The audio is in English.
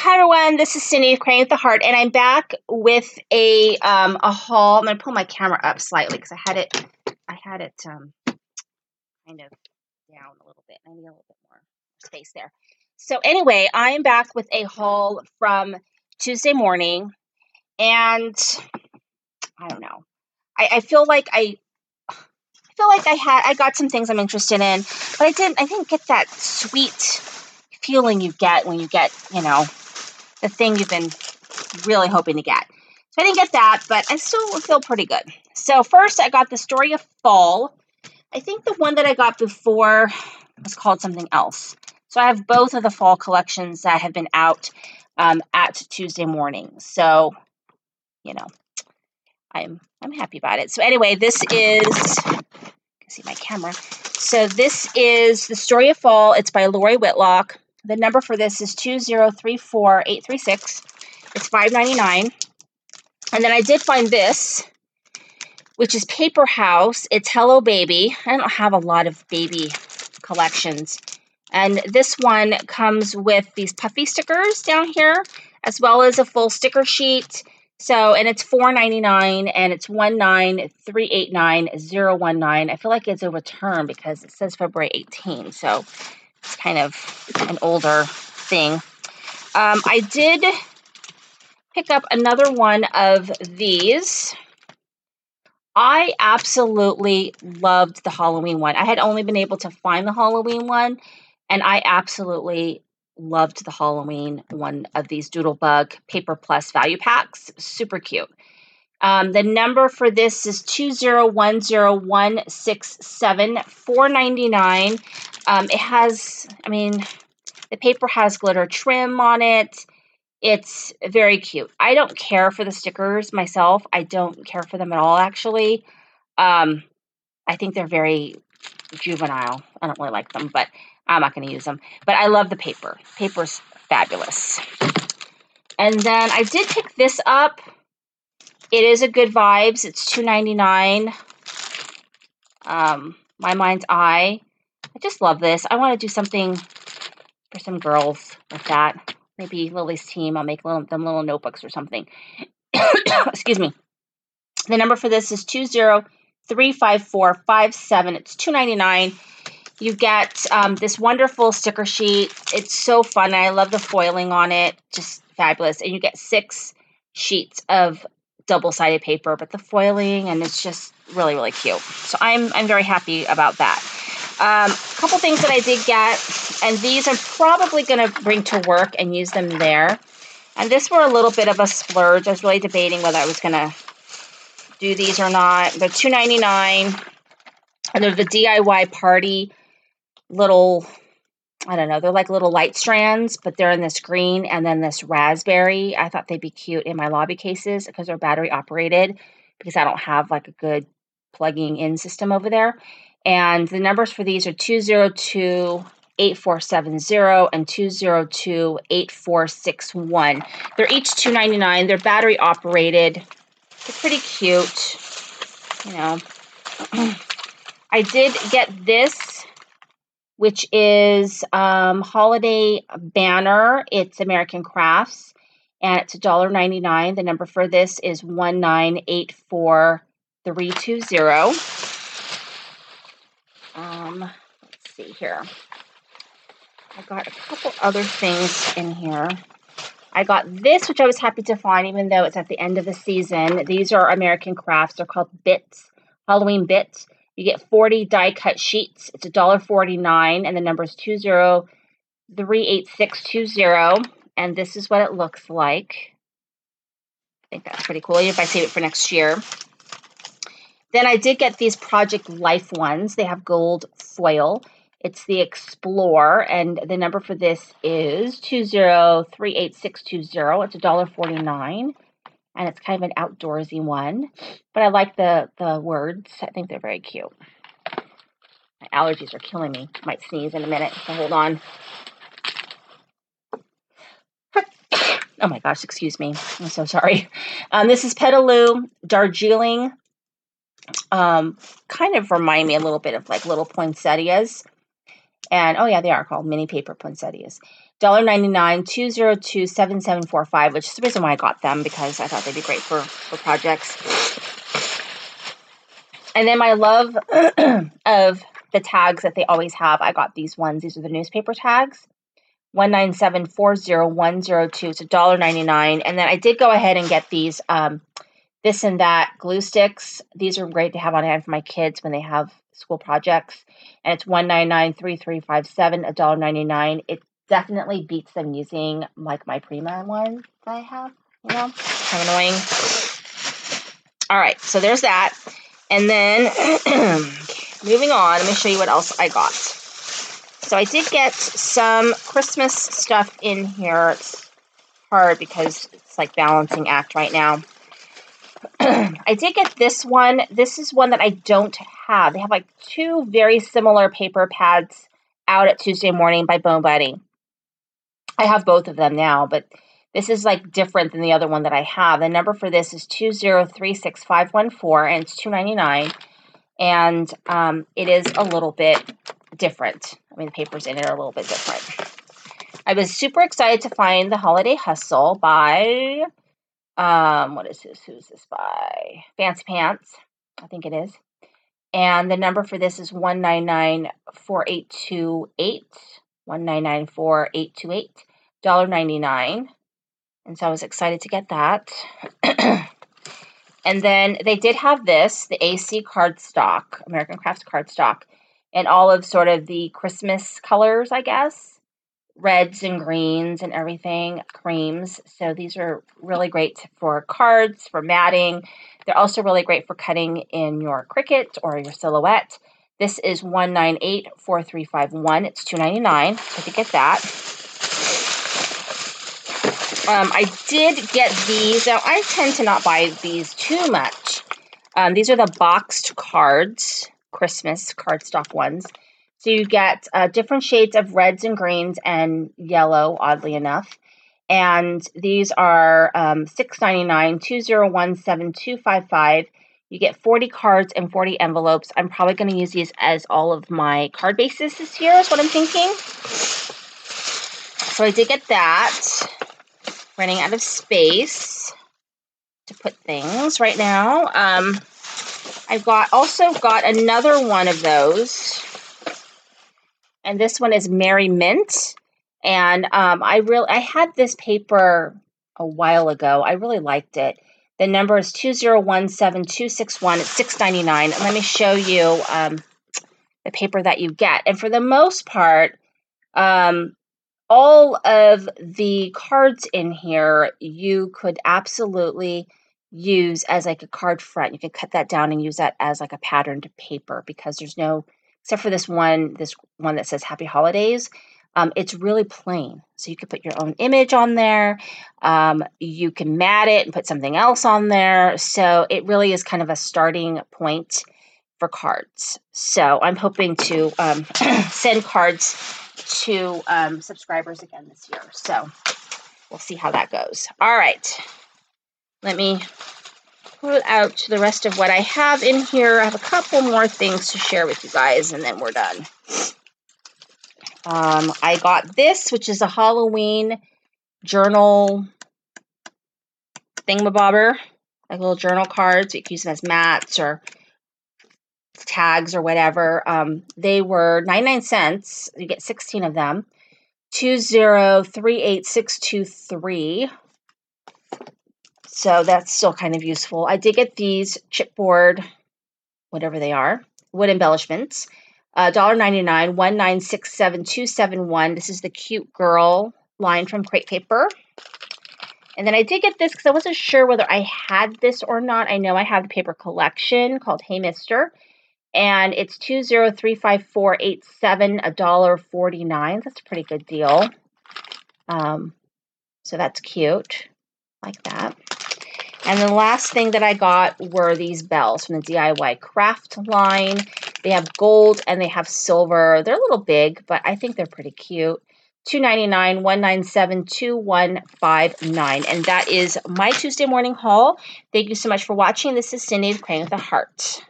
Hi everyone, this is Cindy of Crying with the Heart, and I'm back with a haul. I'm gonna pull my camera up slightly because I had it kind of down a little bit. I need a little bit more space there. So anyway, I am back with a haul from Tuesday morning, and I don't know. I feel like I got some things I'm interested in, but I didn't get that sweet feeling you get when you get, the thing you've been really hoping to get. So I didn't get that, but I still feel pretty good. So first I got the Story of Fall. I think the one that I got before was called something else. So I have both of the fall collections that have been out at Tuesday morning. So, I'm happy about it. So anyway, this is, you can see my camera. So this is the Story of Fall. It's by Lori Whitlock. The number for this is 2034836. It's $5.99. And then I did find this, which is Paper House. It's Hello Baby. I don't have a lot of baby collections. And this one comes with these puffy stickers down here, as well as a full sticker sheet. So, and it's $4.99, and it's 19389-019. I feel like it's a return because it says February 18. So it's kind of an older thing. I did pick up another one of these. I absolutely loved the Halloween one. I had only been able to find the Halloween one, and I absolutely loved the Halloween one of these Doodlebug Paper Plus value packs. Super cute. The number for this is 2010167, $4.99. It has, the paper has glitter trim on it. It's very cute. I don't care for the stickers myself. I don't care for them at all, actually. I think they're very juvenile. I don't really like them, but I'm not going to use them. But I love the paper. Paper's fabulous. And then I did pick this up. It is a Good Vibes. It's $2.99. My Mind's Eye. I just love this. I want to do something for some girls with that. Maybe Lily's team. I'll make them little notebooks or something. Excuse me. The number for this is 2035457. It's $2.99. You get this wonderful sticker sheet. It's so fun. I love the foiling on it. Just fabulous. And you get 6 sheets of double-sided paper, but the foiling, and it's just really, really cute. So I'm very happy about that. A couple things that I did get, and these I'm probably going to bring to work and use them there. And this were a little bit of a splurge. I was really debating whether I was going to do these or not. They're $2.99, and they're the DIY party little, I don't know, they're like little light strands, but they're in this green and then this raspberry. I thought they'd be cute in my lobby cases because they're battery operated, because I don't have like a good plugging in system over there. And the numbers for these are 202-8470 and 202-8461. They're each $2.99. They're battery operated. They're pretty cute. I did get this, which is holiday banner. It's American Crafts, and it's $1.99. The number for this is 1984320. Let's see here. I got a couple other things in here. I got this, which I was happy to find, even though it's at the end of the season. These are American Crafts. They're called Bits, Halloween Bits. You get 40 die-cut sheets. It's $1.49, and the number is 2038620. And this is what it looks like. I think that's pretty cool, if I save it for next year. Then I did get these Project Life ones. They have gold foil. It's the Explore, and the number for this is 2038620. It's $1.49, and it's kind of an outdoorsy one. But I like the words. I think they're very cute. My allergies are killing me. I might sneeze in a minute, so hold on. Oh my gosh, excuse me. I'm so sorry. This is Petaloo Darjeeling. Kind of remind me a little bit of like little poinsettias. And, oh yeah, they are called mini paper poinsettias. $1.99, 2027745, which is the reason why I got them, because I thought they'd be great for projects. And then my love of the tags that they always have, I got these ones. These are the newspaper tags. 197400102. It's $1.99. And then I did go ahead and get these this and that glue sticks. These are great to have on hand for my kids when they have school projects. And it's $1.993357, $1.99. It definitely beats them using like my Prima one that I have. You know, kind of annoying. All right, so there's that. And then moving on, let me show you what else I got. So I did get some Christmas stuff in here. It's hard because it's like balancing act right now. I did get this one. This is one that I don't have. They have like two very similar paper pads out at Tuesday Morning by Bone Buddy. I have both of them now, but this is like different than the other one that I have. The number for this is 2036514, and it's $2.99. And it is a little bit different. I mean, the papers in it are a little bit different. I was super excited to find The Holiday Hustle by, what is this? Who's this by? Fancy Pants, I think it is. And the number for this is 1994828, 1994828, $1.99. And so I was excited to get that. And then they did have this, the AC cardstock, American Crafts cardstock, and all of sort of the Christmas colors, I guess, reds and greens and everything, creams. So these are really great for cards, for matting. They're also really great for cutting in your Cricut or your Silhouette. This is 1984351. It's $2.99. So I did get that. I did get these. Now, I tend to not buy these too much. These are the boxed cards, Christmas cardstock ones. So you get different shades of reds and greens and yellow, oddly enough. And these are $6.99, 2017255. You get 40 cards and 40 envelopes. I'm probably going to use these as all of my card bases this year, is what I'm thinking. So I did get that. Running out of space to put things right now. I've also got another one of those, and this one is Merry Mint. And I had this paper a while ago. I really liked it. The number is 2017261. It's $6.99. And let me show you the paper that you get. And for the most part, all of the cards in here, you could absolutely use as like a card front. You can cut that down and use that as like a patterned paper, because there's no, except for this one that says Happy Holidays, it's really plain. So you could put your own image on there. You can mat it and put something else on there. So it really is kind of a starting point for cards. So I'm hoping to send cards to subscribers again this year. So we'll see how that goes. All right. Let me pull out the rest of what I have in here. I have a couple more things to share with you guys, and then we're done. I got this, which is a Halloween journal thingamabobber, like little journal cards. You can use them as mats or tags or whatever. They were 99 cents. You get 16 of them. 2038623. So that's still kind of useful. I did get these chipboard, whatever they are, wood embellishments. $1.99, 1967271. This is the Cute Girl line from Crate Paper. And then I did get this because I wasn't sure whether I had this or not. I know I have the paper collection called Hey Mister. And it's 2035487, $1.49. That's a pretty good deal. So that's cute. Like that. And the last thing that I got were these bells from the DIY Craft line. They have gold and they have silver. They're a little big, but I think they're pretty cute. $2.99, 1972159. And that is my Tuesday morning haul. Thank you so much for watching. This is Cindy, Praying with a Heart.